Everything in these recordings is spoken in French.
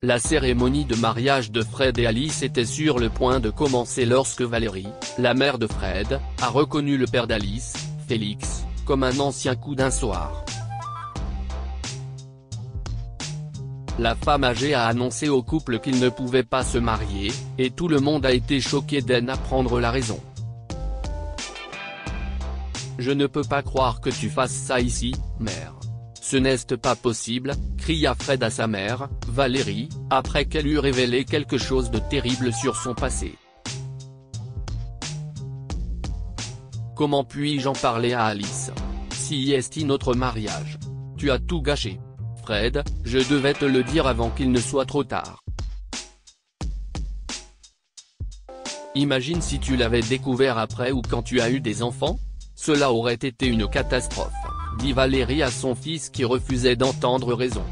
La cérémonie de mariage de Fred et Alice était sur le point de commencer lorsque Valérie, la mère de Fred, a reconnu le père d'Alice, Félix, comme un ancien coup d'un soir. La femme âgée a annoncé au couple qu'ils ne pouvaient pas se marier, et tout le monde a été choqué d'en apprendre la raison. « Je ne peux pas croire que tu fasses ça ici, mère. Ce n'est pas possible », cria Fred à sa mère, Valérie, après qu'elle eut révélé quelque chose de terrible sur son passé. « Comment puis-je en parler à Alice? Si est notre mariage. Tu as tout gâché. Fred, je devais te le dire avant qu'il ne soit trop tard. Imagine si tu l'avais découvert après ou quand tu as eu des enfants? Cela aurait été une catastrophe, dit Valérie à son fils qui refusait d'entendre raison.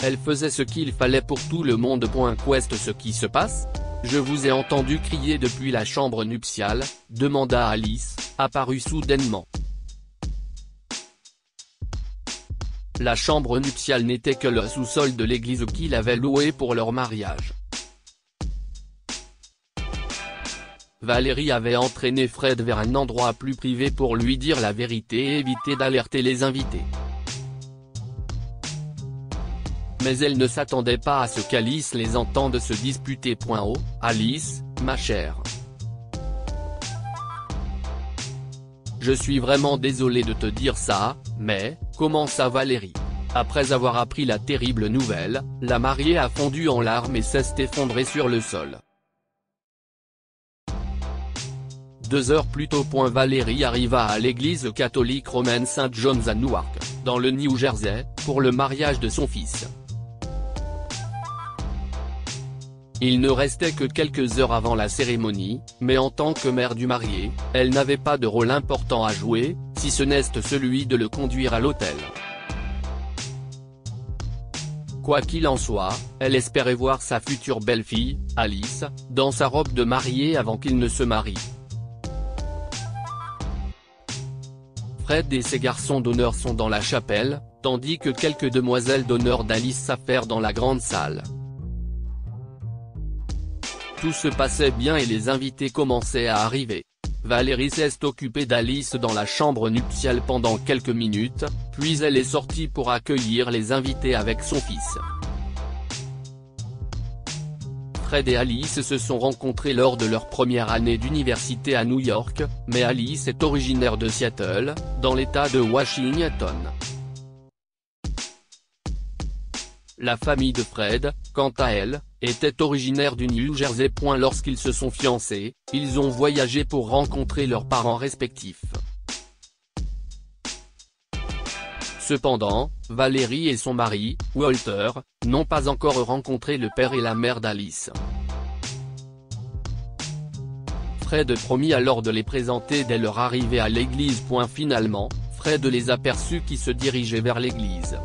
Elle faisait ce qu'il fallait pour tout le monde. Qu'est ce qui se passe? Je vous ai entendu crier depuis la chambre nuptiale, demanda Alice, apparue soudainement. La chambre nuptiale n'était que le sous-sol de l'église qu'il avait loué pour leur mariage. Valérie avait entraîné Fred vers un endroit plus privé pour lui dire la vérité et éviter d'alerter les invités. Mais elle ne s'attendait pas à ce qu'Alice les entende se disputer. Oh, Alice, ma chère. Je suis vraiment désolé de te dire ça, mais, commença Valérie. Après avoir appris la terrible nouvelle, la mariée a fondu en larmes et s'est effondrée sur le sol. 2 heures plus tôt. Valérie arriva à l'église catholique romaine St. John's à Newark, dans le New Jersey, pour le mariage de son fils. Il ne restait que quelques heures avant la cérémonie, mais en tant que mère du marié, elle n'avait pas de rôle important à jouer, si ce n'est celui de le conduire à l'hôtel. Quoi qu'il en soit, elle espérait voir sa future belle-fille, Alice, dans sa robe de mariée avant qu'il ne se marie. Fred et ses garçons d'honneur sont dans la chapelle, tandis que quelques demoiselles d'honneur d'Alice s'affairent dans la grande salle. Tout se passait bien et les invités commençaient à arriver. Valérie s'est occupée d'Alice dans la chambre nuptiale pendant quelques minutes, puis elle est sortie pour accueillir les invités avec son fils. Fred et Alice se sont rencontrés lors de leur première année d'université à New York, mais Alice est originaire de Seattle, dans l'État de Washington. La famille de Fred, quant à elle, était originaire du New Jersey. Lorsqu'ils se sont fiancés, ils ont voyagé pour rencontrer leurs parents respectifs. Cependant, Valérie et son mari, Walter, n'ont pas encore rencontré le père et la mère d'Alice. Fred promit alors de les présenter dès leur arrivée à l'église. Finalement, Fred les aperçut qui se dirigeaient vers l'église.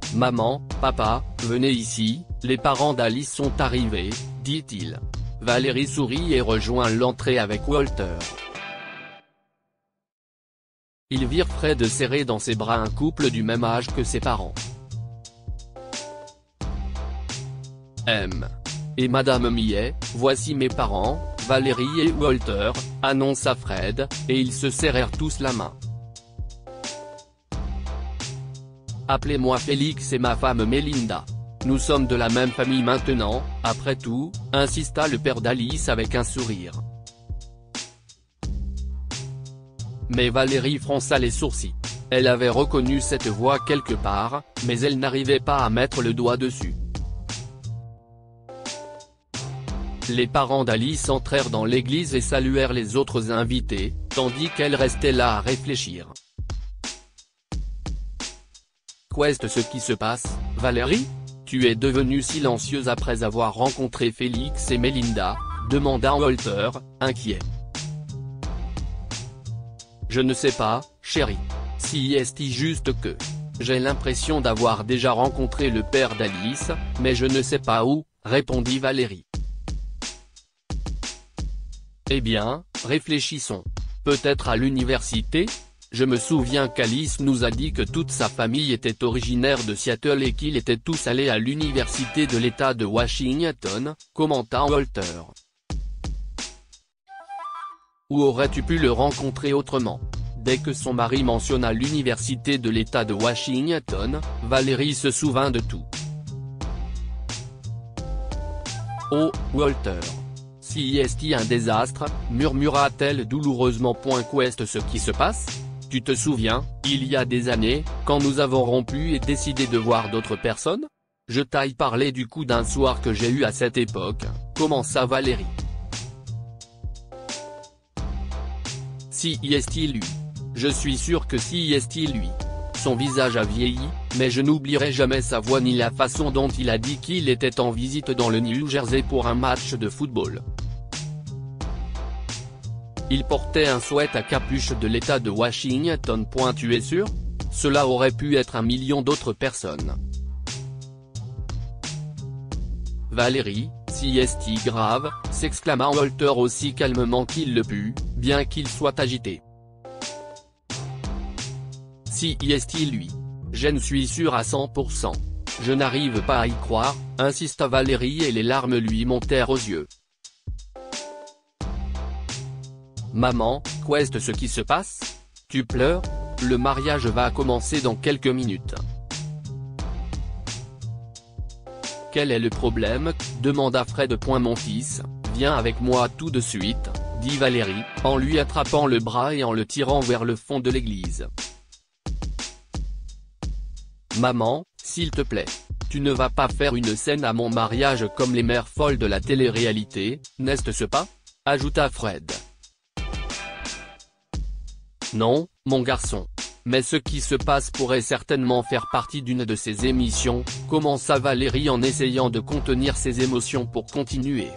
« Maman, papa, venez ici, les parents d'Alice sont arrivés, » dit-il. Valérie sourit et rejoint l'entrée avec Walter. Ils virent Fred serrer dans ses bras un couple du même âge que ses parents. Et Madame Millet, voici mes parents, Valérie et Walter, annonça Fred, et ils se serrèrent tous la main. Appelez-moi Félix et ma femme Melinda. Nous sommes de la même famille maintenant, après tout, insista le père d'Alice avec un sourire. Mais Valérie fronça les sourcils. Elle avait reconnu cette voix quelque part, mais elle n'arrivait pas à mettre le doigt dessus. Les parents d'Alice entrèrent dans l'église et saluèrent les autres invités, tandis qu'elle restait là à réfléchir. Qu'est ce qui se passe, Valérie? Tu es devenue silencieuse après avoir rencontré Félix et Melinda, demanda Walter, inquiet. Je ne sais pas, chérie. Si est juste que. J'ai l'impression d'avoir déjà rencontré le père d'Alice, mais je ne sais pas où, répondit Valérie. Eh bien, réfléchissons. Peut-être à l'université? Je me souviens qu'Alice nous a dit que toute sa famille était originaire de Seattle et qu'ils étaient tous allés à l'université de l'État de Washington, commenta Walter. Où aurais-tu pu le rencontrer autrement ? Dès que son mari mentionna l'université de l'État de Washington, Valérie se souvint de tout. Oh, Walter. Si est un désastre, murmura-t-elle douloureusement. Qu'est ce qui se passe ? Tu te souviens, il y a des années, quand nous avons rompu et décidé de voir d'autres personnes ? Je t'ai parlé du coup d'un soir que j'ai eu à cette époque, commença Valérie. Si lui. Je suis sûr que si lui. Son visage a vieilli, mais je n'oublierai jamais sa voix ni la façon dont il a dit qu'il était en visite dans le New Jersey pour un match de football. Il portait un sweat à capuche de l'État de Washington. Tu es sûr ? Cela aurait pu être un million d'autres personnes. Valérie, si grave, s'exclama Walter aussi calmement qu'il le put, bien qu'il soit agité. Si lui. Je ne suis sûr à 100%. Je n'arrive pas à y croire, insista Valérie et les larmes lui montèrent aux yeux. Maman, qu'est ce qui se passe ? Tu pleures ? Le mariage va commencer dans quelques minutes. Quel est le problème ? Demanda Fred. Mon fils, viens avec moi tout de suite, dit Valérie, en lui attrapant le bras et en le tirant vers le fond de l'église. Maman, s'il te plaît. Tu ne vas pas faire une scène à mon mariage comme les mères folles de la télé-réalité, n'est-ce pas ? Ajouta Fred. Non, mon garçon. Mais ce qui se passe pourrait certainement faire partie d'une de ces émissions, commença Valérie en essayant de contenir ses émotions pour continuer.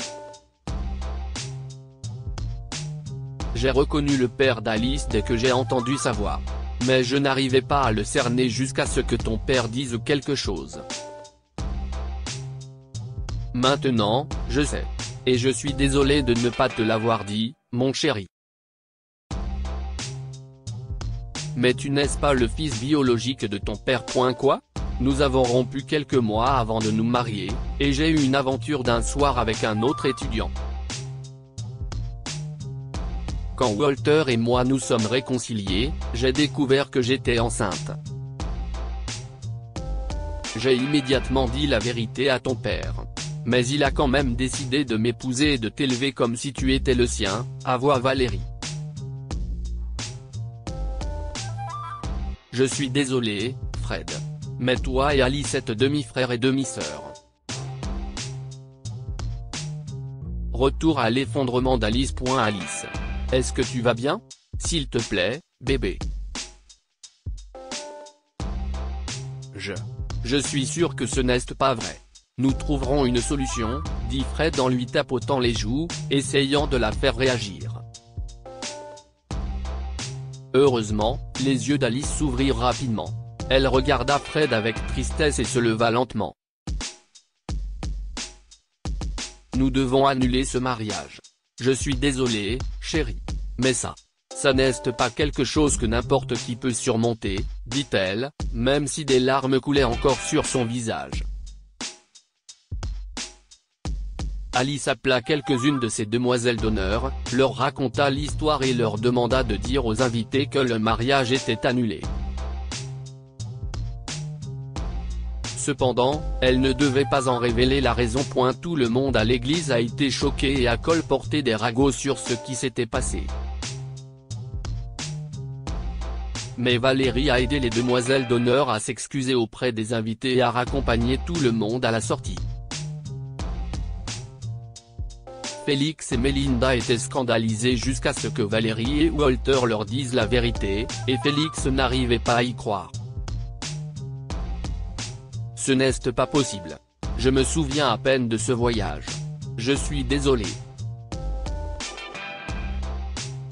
J'ai reconnu le père d'Alice dès que j'ai entendu sa voix. Mais je n'arrivais pas à le cerner jusqu'à ce que ton père dise quelque chose. Maintenant, je sais. Et je suis désolé de ne pas te l'avoir dit, mon chéri. Mais tu n'es pas le fils biologique de ton père. Quoi ? Nous avons rompu quelques mois avant de nous marier, et j'ai eu une aventure d'un soir avec un autre étudiant. Quand Walter et moi nous sommes réconciliés, j'ai découvert que j'étais enceinte. J'ai immédiatement dit la vérité à ton père. Mais il a quand même décidé de m'épouser et de t'élever comme si tu étais le sien, avoua Valérie. Je suis désolé, Fred. Mais toi et Alice êtes demi-frère et demi-sœur. Retour à l'effondrement d'Alice. Alice. Est-ce que tu vas bien ? S'il te plaît, bébé. Je suis sûr que ce n'est pas vrai. Nous trouverons une solution, dit Fred en lui tapotant les joues, essayant de la faire réagir. Heureusement, les yeux d'Alice s'ouvrirent rapidement. Elle regarda Fred avec tristesse et se leva lentement. Nous devons annuler ce mariage. Je suis désolé, chérie. Mais ça n'est pas quelque chose que n'importe qui peut surmonter, dit-elle, même si des larmes coulaient encore sur son visage. Alice appela quelques-unes de ses demoiselles d'honneur, leur raconta l'histoire et leur demanda de dire aux invités que le mariage était annulé. Cependant, elle ne devait pas en révéler la raison. Tout le monde à l'église a été choqué et a colporté des ragots sur ce qui s'était passé. Mais Valérie a aidé les demoiselles d'honneur à s'excuser auprès des invités et à raccompagner tout le monde à la sortie. Félix et Melinda étaient scandalisés jusqu'à ce que Valérie et Walter leur disent la vérité, et Félix n'arrivait pas à y croire. Ce n'est pas possible. Je me souviens à peine de ce voyage. Je suis désolé.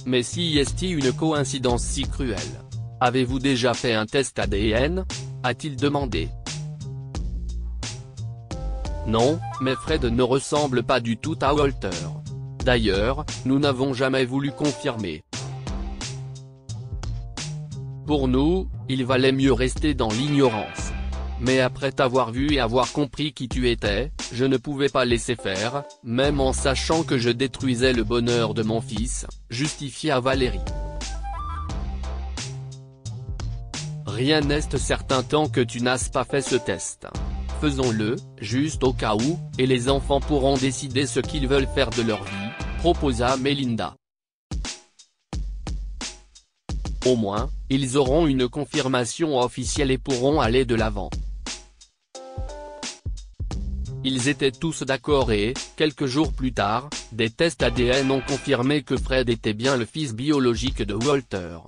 Mais si est une coïncidence si cruelle ? Avez-vous déjà fait un test ADN ? A-t-il demandé. Non, mais Fred ne ressemble pas du tout à Walter. D'ailleurs, nous n'avons jamais voulu confirmer. Pour nous, il valait mieux rester dans l'ignorance. Mais après t'avoir vu et avoir compris qui tu étais, je ne pouvais pas laisser faire, même en sachant que je détruisais le bonheur de mon fils, justifia Valérie. Rien n'est certain tant que tu n'as pas fait ce test. Faisons-le, juste au cas où, et les enfants pourront décider ce qu'ils veulent faire de leur vie, proposa Melinda. Au moins, ils auront une confirmation officielle et pourront aller de l'avant. Ils étaient tous d'accord et, quelques jours plus tard, des tests ADN ont confirmé que Fred était bien le fils biologique de Walter.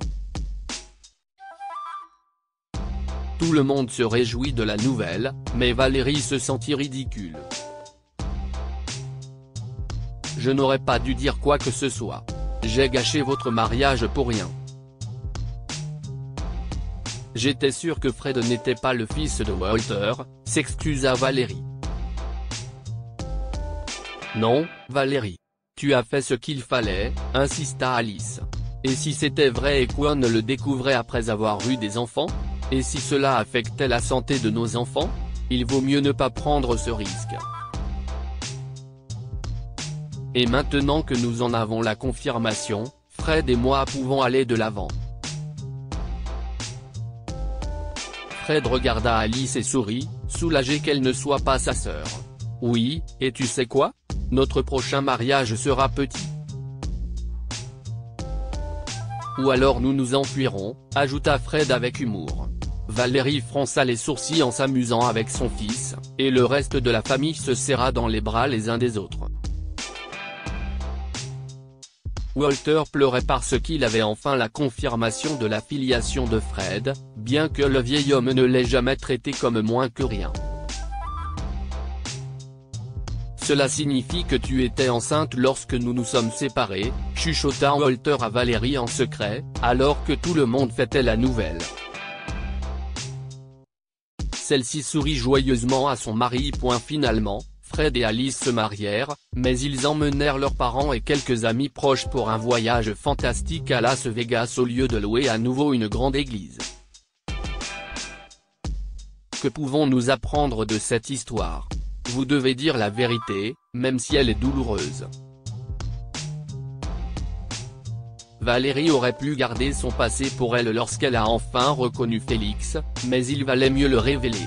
Tout le monde se réjouit de la nouvelle, mais Valérie se sentit ridicule. Je n'aurais pas dû dire quoi que ce soit. J'ai gâché votre mariage pour rien. J'étais sûr que Fred n'était pas le fils de Walter, s'excusa Valérie. Non, Valérie. Tu as fait ce qu'il fallait, insista Alice. Et si c'était vrai et qu'on le découvrait après avoir eu des enfants? Et si cela affectait la santé de nos enfants? Il vaut mieux ne pas prendre ce risque. Et maintenant que nous en avons la confirmation, Fred et moi pouvons aller de l'avant. Fred regarda Alice et sourit, soulagé qu'elle ne soit pas sa sœur. Oui, et tu sais quoi? Notre prochain mariage sera petit. Ou alors nous nous enfuirons, ajouta Fred avec humour. Valérie fronça les sourcils en s'amusant avec son fils, et le reste de la famille se serra dans les bras les uns des autres. Walter pleurait parce qu'il avait enfin la confirmation de la filiation de Fred, bien que le vieil homme ne l'ait jamais traité comme moins que rien. Cela signifie que tu étais enceinte lorsque nous nous sommes séparés, chuchota Walter à Valérie en secret, alors que tout le monde fêtait la nouvelle. Celle-ci sourit joyeusement à son mari. Finalement, Fred et Alice se marièrent, mais ils emmenèrent leurs parents et quelques amis proches pour un voyage fantastique à Las Vegas au lieu de louer à nouveau une grande église. Que pouvons-nous apprendre de cette histoire? Vous devez dire la vérité, même si elle est douloureuse. Valérie aurait pu garder son passé pour elle lorsqu'elle a enfin reconnu Félix, mais il valait mieux le révéler.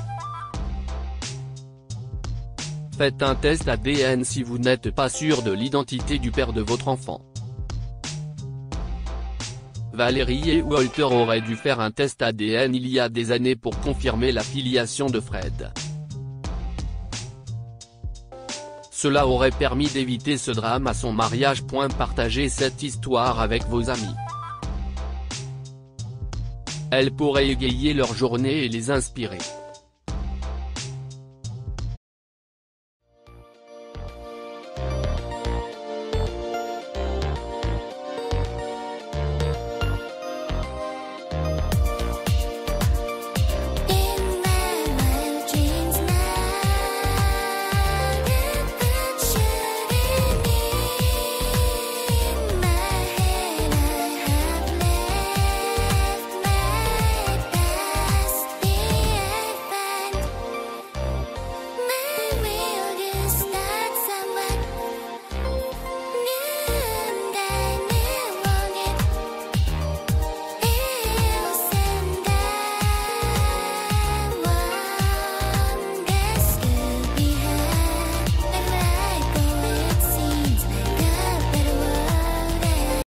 Faites un test ADN si vous n'êtes pas sûr de l'identité du père de votre enfant. Valérie et Walter auraient dû faire un test ADN il y a des années pour confirmer la filiation de Fred. Cela aurait permis d'éviter ce drame à son mariage. Partagez cette histoire avec vos amis. Elle pourrait égayer leur journée et les inspirer.